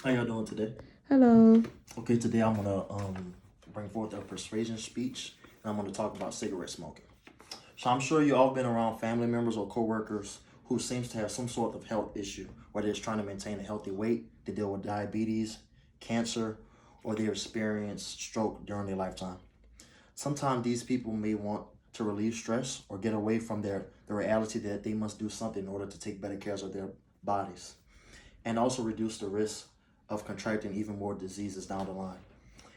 How y'all doing today? Hello. Okay, today I'm gonna bring forth a persuasion speech, and I'm gonna talk about cigarette smoking. So I'm sure you all been around family members or coworkers who seems to have some sort of health issue, whether it's trying to maintain a healthy weight, they deal with diabetes, cancer, or they experience stroke during their lifetime. Sometimes these people may want to relieve stress or get away from the reality that they must do something in order to take better care of their bodies, and also reduce the risk of contracting even more diseases down the line.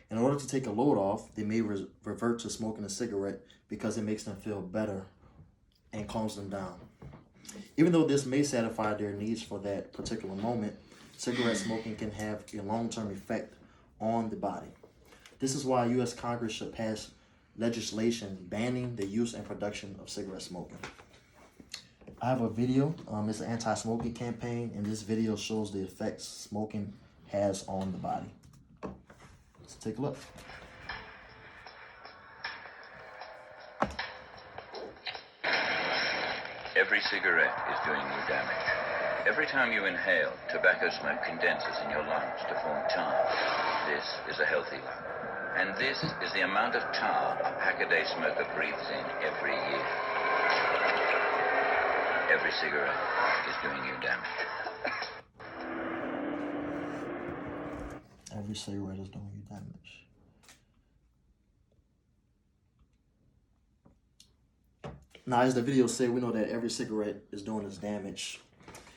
In order to take a load off, they may revert to smoking a cigarette because it makes them feel better and calms them down. Even though this may satisfy their needs for that particular moment, cigarette smoking can have a long-term effect on the body. This is why U.S. Congress should pass legislation banning the use and production of cigarette smoking. I have a video. It's an anti-smoking campaign, and this video shows the effects smoking has on the body. Let's take a look. Every cigarette is doing you damage. Every time you inhale, tobacco smoke condenses in your lungs to form tar. This is a healthy lung. And this is the amount of tar a pack-a-day smoker breathes in every year. Every cigarette is doing you damage. Every cigarette is doing you damage. Now, as the video said, we know that every cigarette is doing us damage.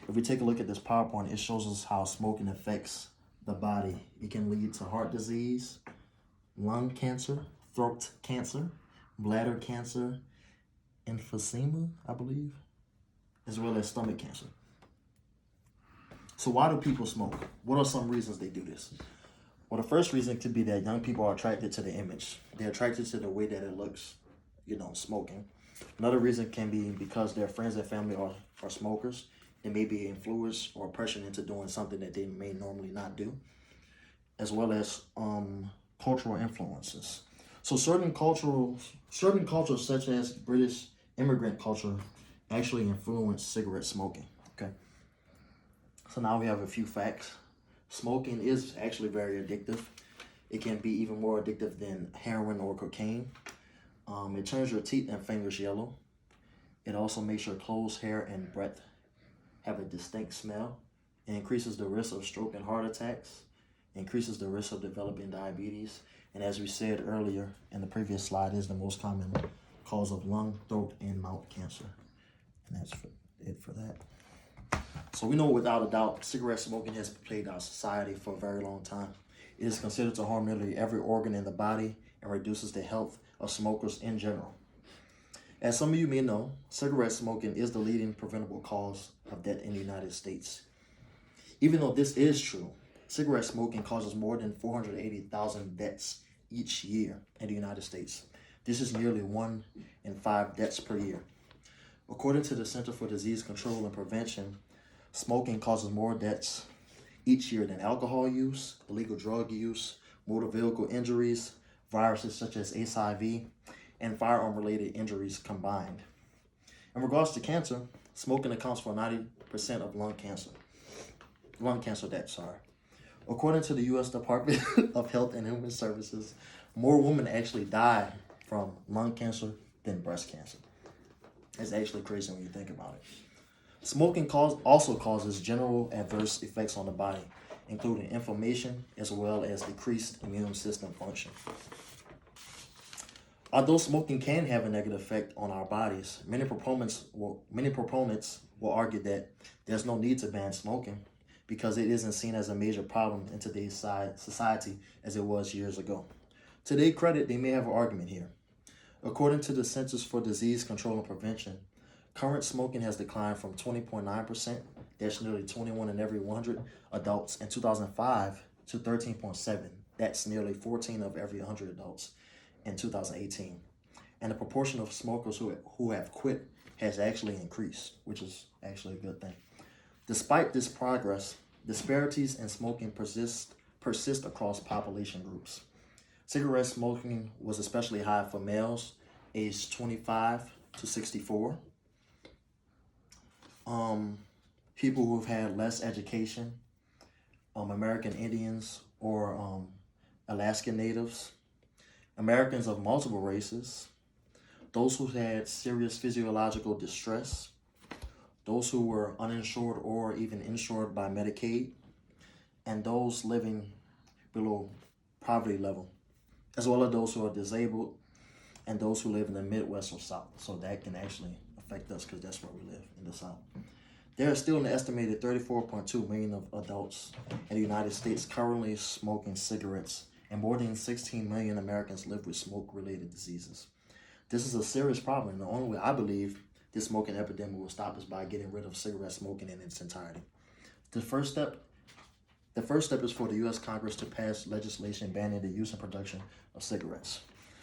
If we take a look at this PowerPoint, it shows us how smoking affects the body. It can lead to heart disease, lung cancer, throat cancer, bladder cancer, emphysema, I believe, as well as stomach cancer. So why do people smoke? What are some reasons they do this? Well, the first reason could be that young people are attracted to the image. They're attracted to the way that it looks, smoking. Another reason can be because their friends and family are smokers. They may be influenced or pressured into doing something that they may normally not do, as well as cultural influences. So certain cultures such as British immigrant culture actually influence cigarette smoking. Okay. So now we have a few facts. Smoking is actually very addictive. It can be even more addictive than heroin or cocaine. It turns your teeth and fingers yellow. It also makes your clothes, hair, and breath have a distinct smell. It increases the risk of stroke and heart attacks. It increases the risk of developing diabetes. And as we said earlier in the previous slide, is the most common cause of lung, throat, and mouth cancer. And that's it for that. So we know without a doubt, cigarette smoking has plagued our society for a very long time. It is considered to harm nearly every organ in the body and reduces the health of smokers in general. As some of you may know, cigarette smoking is the leading preventable cause of death in the United States. Even though this is true, cigarette smoking causes more than 480,000 deaths each year in the United States. This is nearly 1 in 5 deaths per year. According to the Center for Disease Control and Prevention, smoking causes more deaths each year than alcohol use, illegal drug use, motor vehicle injuries, viruses such as HIV, and firearm-related injuries combined. In regards to cancer, smoking accounts for 90% of lung cancer deaths. According to the U.S. Department of Health and Human Services, more women actually die from lung cancer than breast cancer. It's actually crazy when you think about it. Smoking also causes general adverse effects on the body, including inflammation as well as decreased immune system function. Although smoking can have a negative effect on our bodies, many proponents will argue that there's no need to ban smoking because it isn't seen as a major problem in today's society as it was years ago. To their credit, they may have an argument here. According to the Centers for Disease Control and Prevention, current smoking has declined from 20.9%, that's nearly 21 in every 100 adults in 2005, to 13.7, that's nearly 14 of every 100 adults in 2018. And the proportion of smokers who have quit has actually increased, which is actually a good thing. Despite this progress, disparities in smoking persist across population groups. Cigarette smoking was especially high for males aged 25 to 64. People who've had less education, American Indians or Alaskan Natives, Americans of multiple races, those who had serious physiological distress, those who were uninsured or even insured by Medicaid, and those living below poverty level, as well as those who are disabled and those who live in the Midwest or South. So that can actually affect us because that's where we live, in the South. There are still an estimated 34.2 million of adults in the United States currently smoking cigarettes, and more than 16 million Americans live with smoke-related diseases. This is a serious problem, and the only way I believe this smoking epidemic will stop is by getting rid of cigarette smoking in its entirety. The first step is for the U.S. Congress to pass legislation banning the use and production of cigarettes.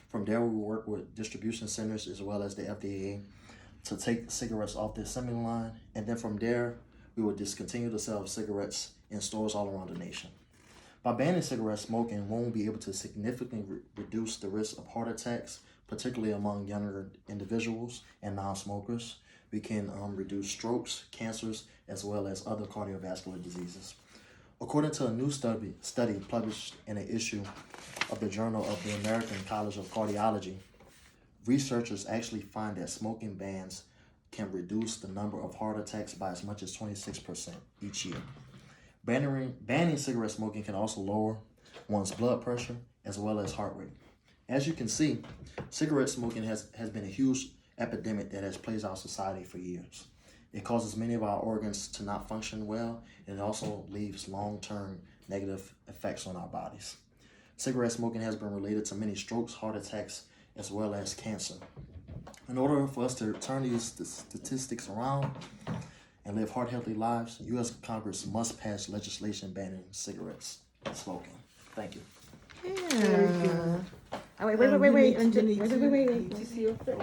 From there, we will work with distribution centers as well as the FDA to take cigarettes off the assembly line, and then from there, we will discontinue the sale of cigarettes in stores all around the nation. By banning cigarette smoking, one will be able to significantly reduce the risk of heart attacks, particularly among younger individuals and non-smokers. We can reduce strokes, cancers, as well as other cardiovascular diseases. According to a new study published in an issue of the Journal of the American College of Cardiology, researchers actually find that smoking bans can reduce the number of heart attacks by as much as 26% each year. Banning cigarette smoking can also lower one's blood pressure as well as heart rate. As you can see, cigarette smoking has been a huge epidemic that has plagued our society for years. It causes many of our organs to not function well, and it also leaves long-term negative effects on our bodies. Cigarette smoking has been related to many strokes, heart attacks, as well as cancer. In order for us to turn these statistics around and live heart-healthy lives, U.S. Congress must pass legislation banning cigarettes smoking. Thank you. Very good. Oh, wait. You need Wait. to see your face.